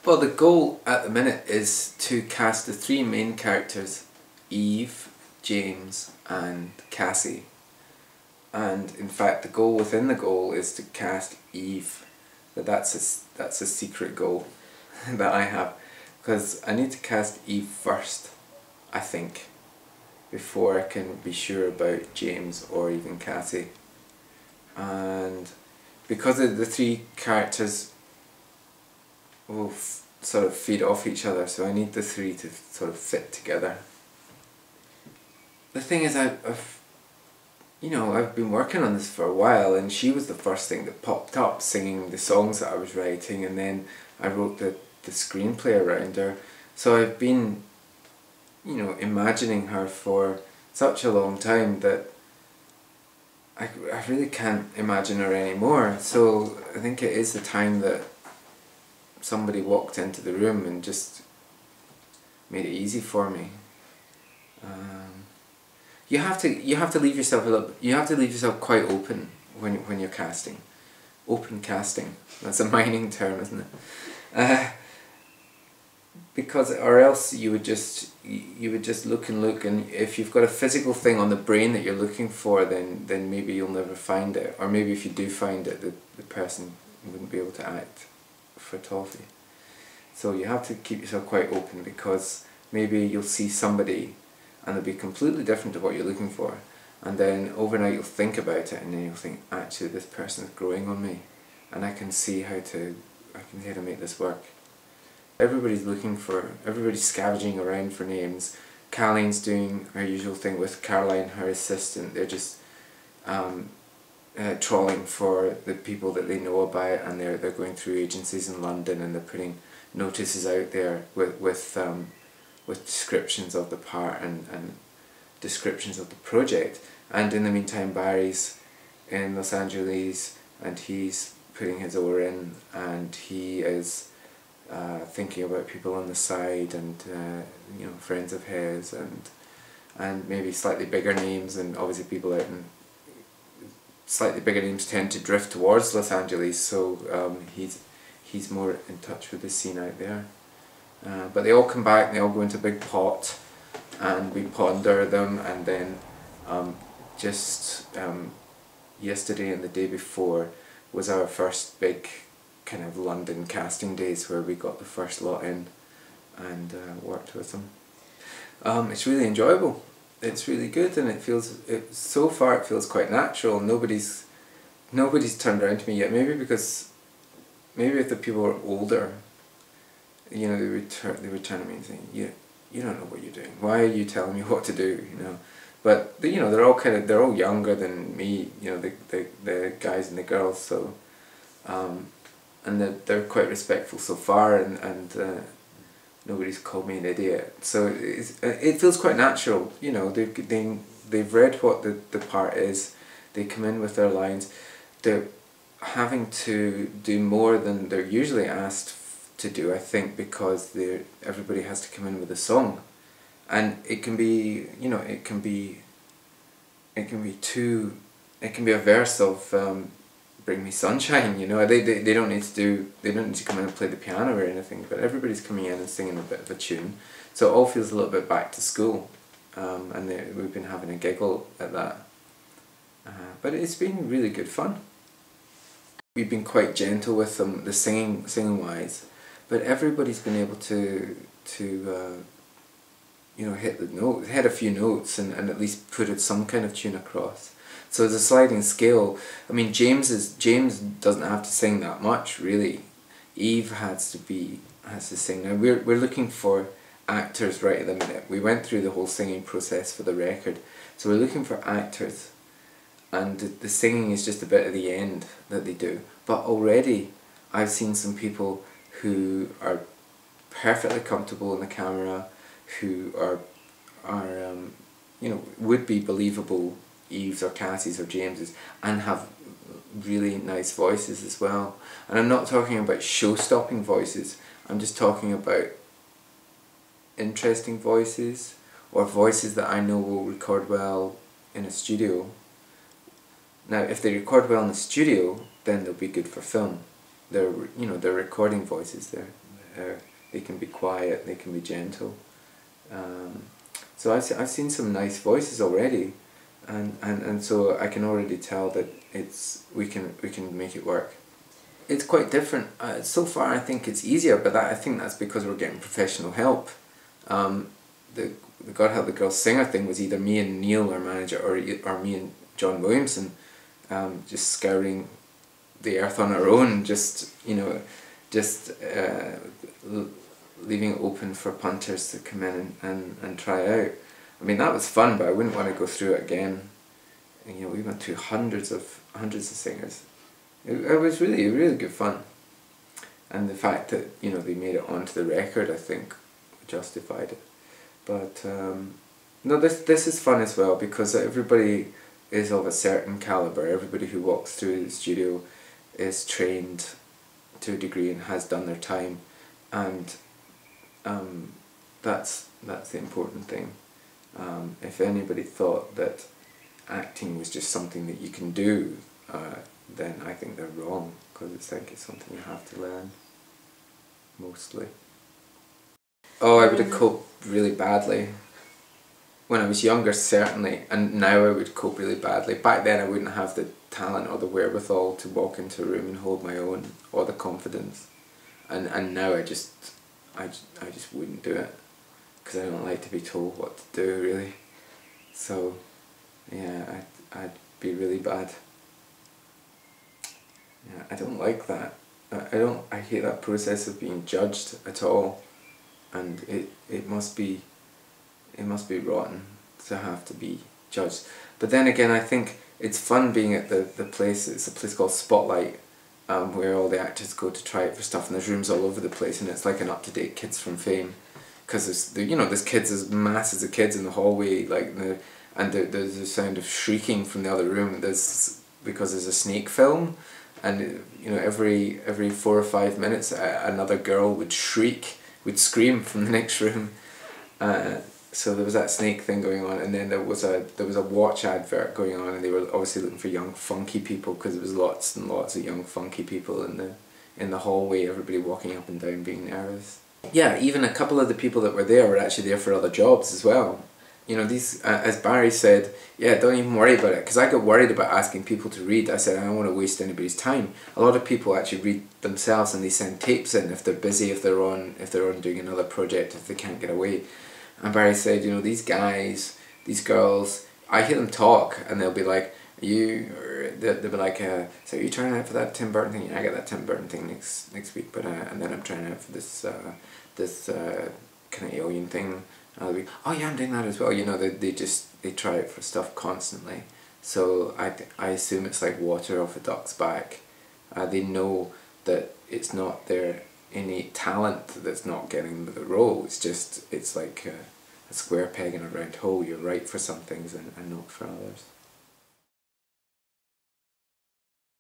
Well, the goal at the minute is to cast the three main characters, Eve, James and Cassie. And in fact the goal within the goal is to cast Eve. But that's a secret goal that I have. Because I need to cast Eve first, I think, before I can be sure about James or even Cassie. And because the three characters will sort of feed off each other, so I need the three to sort of fit together. The thing is, I've been working on this for a while, and she was the first thing that popped up, singing the songs that I was writing, and then I wrote the screenplay around her. So I've been, imagining her for such a long time that I really can't imagine her anymore. So I think it is the time that somebody walked into the room and just made it easy for me. You have to leave yourself quite open when you're casting. Open casting. That's a mining term, isn't it? Because or else you would just look and look, and if you've got a physical thing on the brain that you're looking for, then maybe you'll never find it, or maybe if you do find it, the person wouldn't be able to act for toffee. So you have to keep yourself quite open, because maybe you'll see somebody and they'll be completely different to what you're looking for, and then overnight you'll think about it, and then you'll think, actually this person is growing on me, and I can see how to make this work. Everybody's scavenging around for names. Caroline's doing her usual thing with Caroline, her assistant. They're just trawling for the people that they know about, and they're going through agencies in London, and they're putting notices out there with descriptions of the part and descriptions of the project. And in the meantime, Barry's in Los Angeles, and he's putting his oar in, and he is thinking about people on the side, and friends of his, and maybe slightly bigger names, and obviously people out in slightly bigger names tend to drift towards Los Angeles, so he's more in touch with the scene out there. But they all come back, and they all go into a big pot, and we ponder them, and then yesterday and the day before was our first big kind of London casting days, where we got the first lot in and worked with them. It's really enjoyable. It's really good, and so far it feels quite natural. Nobody's turned around to me yet. Maybe if the people are older, they would turn to me and say, you don't know what you're doing. Why are you telling me what to do? But they're all younger than me. The guys and the girls. So. And they're quite respectful so far, and nobody's called me an idiot. So it feels quite natural. They've read what the part is. They come in with their lines. They're having to do more than they're usually asked to do, I think, because everybody has to come in with a song, and it can be a verse of Bring Me Sunshine. They don't need to come in and play the piano or anything, but everybody's coming in and singing a bit of a tune, so it all feels a little bit back to school, and we've been having a giggle at that, but it's been really good fun. We've been quite gentle with them, the singing wise, but everybody's been able to hit a few notes and at least put some kind of tune across. So it's a sliding scale. I mean, James doesn't have to sing that much, really. Eve has to sing. Now we're looking for actors right at the minute. We went through the whole singing process for the record, so we're looking for actors, and the singing is just a bit at the end that they do. But already I've seen some people who are perfectly comfortable in the camera, who are would be believable Eves or Cassie's or James's, and have really nice voices as well. And I'm not talking about show-stopping voices, I'm just talking about interesting voices, or voices that I know will record well in a studio. Now if they record well in the studio, then they'll be good for film. They're recording voices there. they can be quiet, they can be gentle. So I've seen some nice voices already, and so I can already tell that we can make it work. It's quite different. So far I think it's easier, but I think that's because we're getting professional help. The God Help the Girls Singer thing was either me and Neil, our manager, or me and John Williamson, just scouring the earth on our own, just leaving it open for punters to come in and try out. I mean, that was fun, but I wouldn't want to go through it again. And, we went through hundreds of singers. It was really good fun, and the fact that they made it onto the record, I think, justified it. But no, this is fun as well, because everybody is of a certain calibre. Everybody who walks through the studio is trained to a degree and has done their time, and that's the important thing. If anybody thought that acting was just something that you can do, then I think they're wrong, because it's something you have to learn, mostly. Oh, I would have coped really badly. When I was younger, certainly, and now I would cope really badly. Back then I wouldn't have the talent or the wherewithal to walk into a room and hold my own, or the confidence. And now I just wouldn't do it, because I don't like to be told what to do, really. So yeah, I'd be really bad. Yeah, I don't like that. I hate that process of being judged at all, and it must be rotten to have to be judged. But then again, I think it's fun being at the place. It's a place called Spotlight, where all the actors go to try out for stuff, and there's rooms all over the place, and it's like an up-to-date Kids from Fame, because there's kids, there's masses of kids in the hallway, and there's the sound of shrieking from the other room. Because there's a snake film, and every 4 or 5 minutes another girl would scream from the next room. So there was that snake thing going on, and then there was a watch advert going on, and they were obviously looking for young funky people, because there was lots and lots of young funky people in the hallway, everybody walking up and down being nervous. Yeah, even a couple of the people that were there were actually there for other jobs as well. These, as Barry said, yeah, don't even worry about it, because I got worried about asking people to read. I said, I don't want to waste anybody's time. A lot of people actually read themselves, and they send tapes in if they're busy, if they're on doing another project, if they can't get away. And Barry said, these guys, these girls, I hear them talk, and they'll be like, they'll be like, so are you trying out for that Tim Burton thing? Yeah, I got that Tim Burton thing next week, but and then I'm trying out for this kind of alien thing. And I'll be, oh yeah, I'm doing that as well. They try out for stuff constantly. So I assume it's like water off a duck's back. They know that it's not their innate talent that's not getting the role. It's like a square peg in a round hole. You're right for some things and not for others.